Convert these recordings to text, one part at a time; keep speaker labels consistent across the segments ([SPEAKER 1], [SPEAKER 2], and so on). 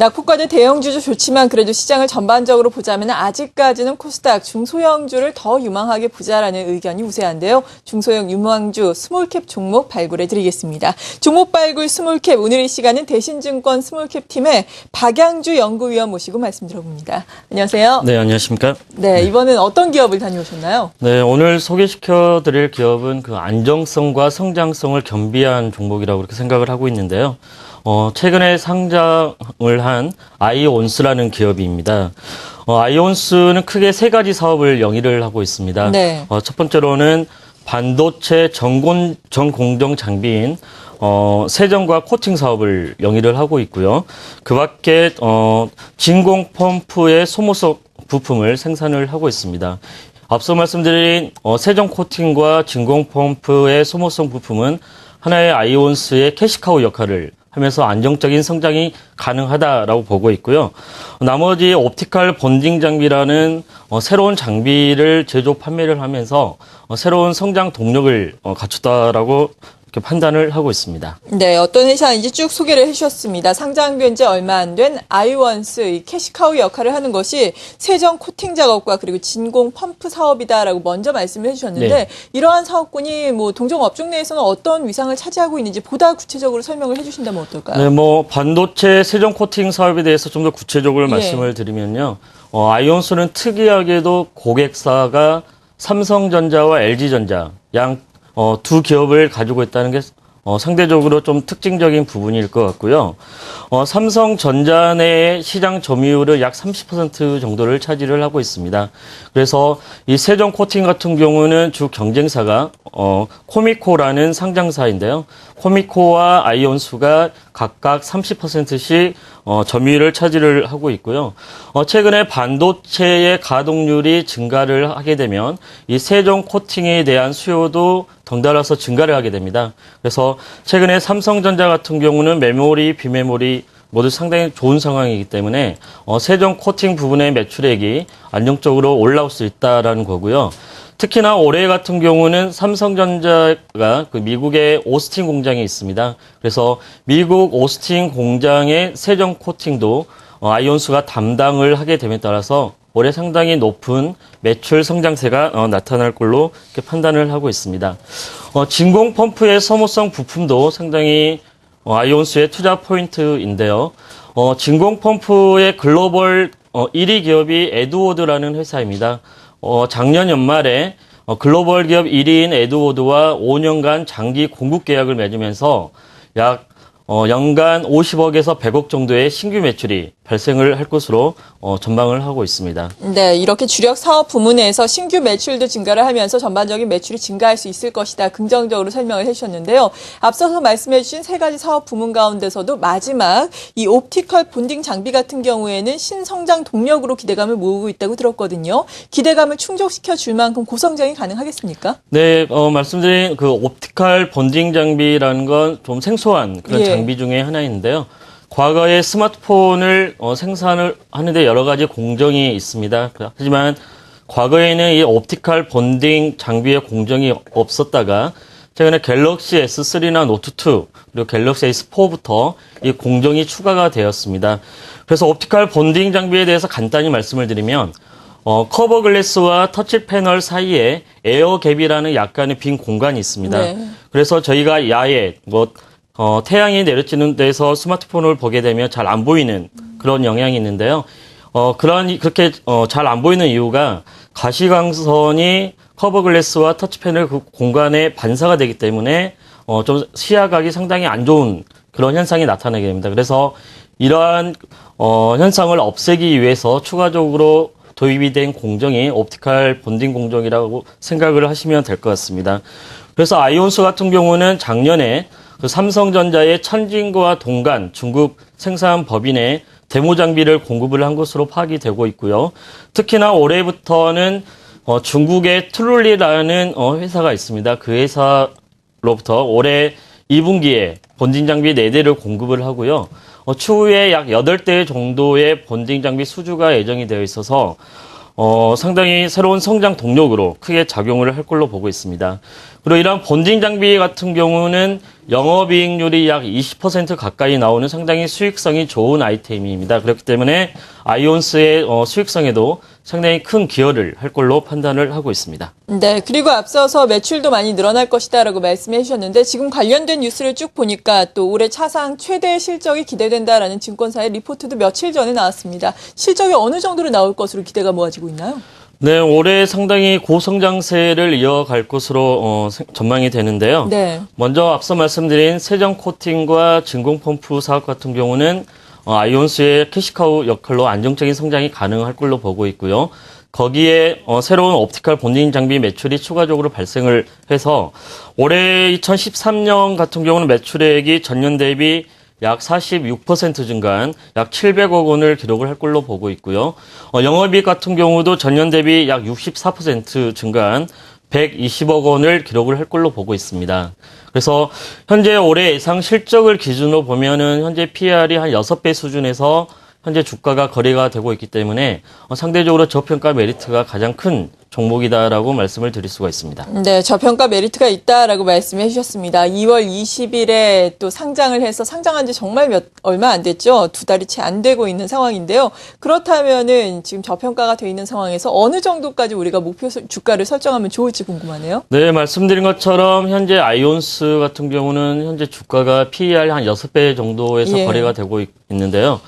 [SPEAKER 1] 낙폭과대 대형주도 좋지만 그래도 시장을 전반적으로 보자면 아직까지는 코스닥 중소형주를 더 유망하게 보자라는 의견이 우세한데요. 중소형 유망주 스몰캡 종목 발굴해 드리겠습니다. 종목 발굴 스몰캡 오늘 이 시간은 대신증권 스몰캡 팀의 박양주 연구위원 모시고 말씀 들어봅니다. 안녕하세요.
[SPEAKER 2] 네, 안녕하십니까?
[SPEAKER 1] 네, 이번엔 어떤 기업을 다녀오셨나요?
[SPEAKER 2] 네, 오늘 소개시켜 드릴 기업은 그 안정성과 성장성을 겸비한 종목이라고 그렇게 생각을 하고 있는데요. 최근에 상장을 한 아이온스라는 기업입니다. 아이온스는 크게 세 가지 사업을 영위를 하고 있습니다.
[SPEAKER 1] 네.
[SPEAKER 2] 첫 번째로는 반도체 전공정 장비인 세정과 코팅 사업을 영위를 하고 있고요. 그 밖에 진공 펌프의 소모성 부품을 생산을 하고 있습니다. 앞서 말씀드린 세정 코팅과 진공 펌프의 소모성 부품은 하나의 아이온스의 캐시카우 역할을 하면서 안정적인 성장이 가능하다라고 보고 있고요. 나머지 옵티컬 본딩 장비라는 새로운 장비를 제조 판매를 하면서 새로운 성장 동력을 갖췄다라고 이렇게 판단을 하고 있습니다.
[SPEAKER 1] 네, 어떤 회사인지 쭉 소개를 해주셨습니다. 상장된 지 얼마 안 된 아이원스, 이 캐시카우 역할을 하는 것이 세정 코팅 작업과 그리고 진공 펌프 사업이다라고 먼저 말씀을 해주셨는데
[SPEAKER 2] 네.
[SPEAKER 1] 이러한 사업군이 동종 업종 내에서는 어떤 위상을 차지하고 있는지 보다 구체적으로 설명을 해주신다면 어떨까요?
[SPEAKER 2] 네, 반도체 세정 코팅 사업에 대해서 좀 더 구체적으로 말씀을 드리면요. 아이온스는 특이하게도 고객사가 삼성전자와 LG전자 양 두 기업을 가지고 있다는 게 상대적으로 좀 특징적인 부분일 것 같고요. 삼성전자 내의 시장 점유율을 약 30% 정도를 차지를 하고 있습니다. 그래서 이 세정 코팅 같은 경우는 주 경쟁사가 코미코라는 상장사인데요. 코미코와 아이온스가 각각 30%씩 점유율을 차지를 하고 있고요. 최근에 반도체의 가동률이 증가를 하게 되면 이 세정 코팅에 대한 수요도 덩달아서 증가를 하게 됩니다. 그래서 최근에 삼성전자 같은 경우는 메모리, 비메모리 모두 상당히 좋은 상황이기 때문에 세정 코팅 부분의 매출액이 안정적으로 올라올 수 있다라는 거고요. 특히나 올해 같은 경우는 삼성전자가 그 미국의 오스틴 공장이 있습니다. 그래서 미국 오스틴 공장의 세정 코팅도 아이온스가 담당을 하게 됨에 따라서 올해 상당히 높은 매출 성장세가 나타날 걸로 이렇게 판단을 하고 있습니다. 진공 펌프의 소모성 부품도 상당히 아이온스의 투자 포인트인데요. 진공 펌프의 글로벌 1위 기업이 에드워드라는 회사입니다. 작년 연말에 글로벌 기업 1위인 에드워드와 5년간 장기 공급 계약을 맺으면서 약 연간 50억에서 100억 정도의 신규 매출이 발생을 할 것으로 전망을 하고 있습니다.
[SPEAKER 1] 네, 이렇게 주력 사업 부문에서 신규 매출도 증가를 하면서 전반적인 매출이 증가할 수 있을 것이다. 긍정적으로 설명을 해주셨는데요. 앞서서 말씀해 주신 세 가지 사업 부문 가운데서도 마지막 이 옵티컬 본딩 장비 같은 경우에는 신성장 동력으로 기대감을 모으고 있다고 들었거든요. 기대감을 충족시켜 줄 만큼 고성장이 가능하겠습니까?
[SPEAKER 2] 네, 말씀드린 그 옵티컬 본딩 장비라는 건 좀 생소한 그런 장비 중에 하나인데요. 과거에 스마트폰을 생산을 하는데 여러 가지 공정이 있습니다. 하지만 과거에는 이 옵티컬 본딩 장비의 공정이 없었다가 최근에 갤럭시 S3나 노트2 그리고 갤럭시 S4부터 이 공정이 추가가 되었습니다. 그래서 옵티컬 본딩 장비에 대해서 간단히 말씀을 드리면 커버 글래스와 터치 패널 사이에 에어 갭이라는 약간의 빈 공간이 있습니다.
[SPEAKER 1] 네.
[SPEAKER 2] 그래서 저희가 야외 태양이 내리쬐는 데서 스마트폰을 보게 되면 잘 안 보이는 그런 영향이 있는데요. 그렇게 잘 안 보이는 이유가 가시광선이 커버 글래스와 터치 패널 그 공간에 반사가 되기 때문에 좀 시야각이 상당히 안 좋은 그런 현상이 나타나게 됩니다. 그래서 이러한 현상을 없애기 위해서 추가적으로 도입이 된 공정이 옵티컬 본딩 공정이라고 생각을 하시면 될 것 같습니다. 그래서 아이온스 같은 경우는 작년에 그 삼성전자의 천진과 동간 중국 생산 법인에 데모 장비를 공급을 한 것으로 파악이 되고 있고요. 특히나 올해부터는 중국의 트룰리라는 회사가 있습니다. 그 회사로부터 올해 2분기에 본딩 장비 4대를 공급을 하고요. 추후에 약 8대 정도의 본딩 장비 수주가 예정이 되어 있어서 상당히 새로운 성장 동력으로 크게 작용을 할 걸로 보고 있습니다. 그리고 이러한 본딩 장비 같은 경우는 영업이익률이 약 20% 가까이 나오는 상당히 수익성이 좋은 아이템입니다. 그렇기 때문에 아이온스의 수익성에도 상당히 큰 기여를 할 걸로 판단을 하고 있습니다.
[SPEAKER 1] 네, 그리고 앞서서 매출도 많이 늘어날 것이다라고 말씀해 주셨는데 지금 관련된 뉴스를 쭉 보니까 또 올해 차상 최대 실적이 기대된다라는 증권사의 리포트도 며칠 전에 나왔습니다. 실적이 어느 정도로 나올 것으로 기대가 모아지고 있나요?
[SPEAKER 2] 네, 올해 상당히 고성장세를 이어갈 것으로 전망이 되는데요.
[SPEAKER 1] 네.
[SPEAKER 2] 먼저 앞서 말씀드린 세정 코팅과 진공 펌프 사업 같은 경우는 아이온스의 캐시카우 역할로 안정적인 성장이 가능할 걸로 보고 있고요. 거기에 새로운 옵티컬 본딩 장비 매출이 추가적으로 발생을 해서 올해 2013년 같은 경우는 매출액이 전년 대비 약 46% 증가한 약 700억 원을 기록을 할 걸로 보고 있고요. 영업이익 같은 경우도 전년 대비 약 64% 증가한 120억 원을 기록을 할 걸로 보고 있습니다. 그래서 현재 올해 예상 실적을 기준으로 보면은 현재 PR이 한 6배 수준에서 현재 주가가 거래가 되고 있기 때문에 상대적으로 저평가 메리트가 가장 큰 종목이다라고 말씀을 드릴 수가 있습니다.
[SPEAKER 1] 네, 저평가 메리트가 있다라고 말씀해 주셨습니다. 2월 20일에 또 상장을 해서 상장한 지 정말 얼마 안 됐죠. 2달이 채 안 되고 있는 상황인데요. 그렇다면은 지금 저평가가 돼 있는 상황에서 어느 정도까지 우리가 목표 주가를 설정하면 좋을지 궁금하네요.
[SPEAKER 2] 네, 말씀드린 것처럼 현재 아이온스 같은 경우는 현재 주가가 PER 한 6배 정도에서
[SPEAKER 1] 예.
[SPEAKER 2] 거래가 되고 있는데요.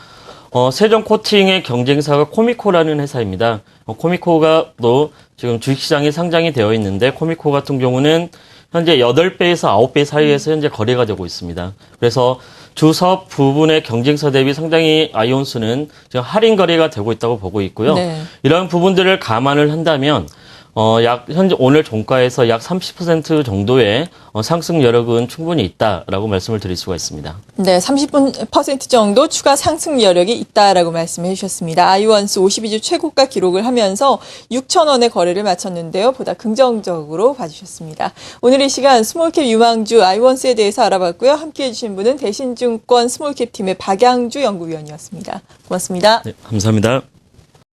[SPEAKER 2] 세정 코팅의 경쟁사가 코미코라는 회사입니다. 코미코가 또 지금 주식시장에 상장이 되어 있는데 코미코 같은 경우는 현재 8배에서 9배 사이에서 현재 거래가 되고 있습니다. 그래서 주 사업 부분의 경쟁사 대비 상당히 아이온스는 지금 할인 거래가 되고 있다고 보고 있고요.
[SPEAKER 1] 네.
[SPEAKER 2] 이런 부분들을 감안을 한다면 현재 오늘 종가에서 약 30% 정도의 상승 여력은 충분히 있다라고 말씀을 드릴 수가 있습니다.
[SPEAKER 1] 네, 30% 정도 추가 상승 여력이 있다라고 말씀해 주셨습니다. 아이온스 52주 최고가 기록을 하면서 6,000원의 거래를 마쳤는데요. 보다 긍정적으로 봐주셨습니다. 오늘 이 시간 스몰캡 유망주 아이온스에 대해서 알아봤고요. 함께해 주신 분은 대신증권 스몰캡 팀의 박양주 연구위원이었습니다. 고맙습니다.
[SPEAKER 2] 네, 감사합니다.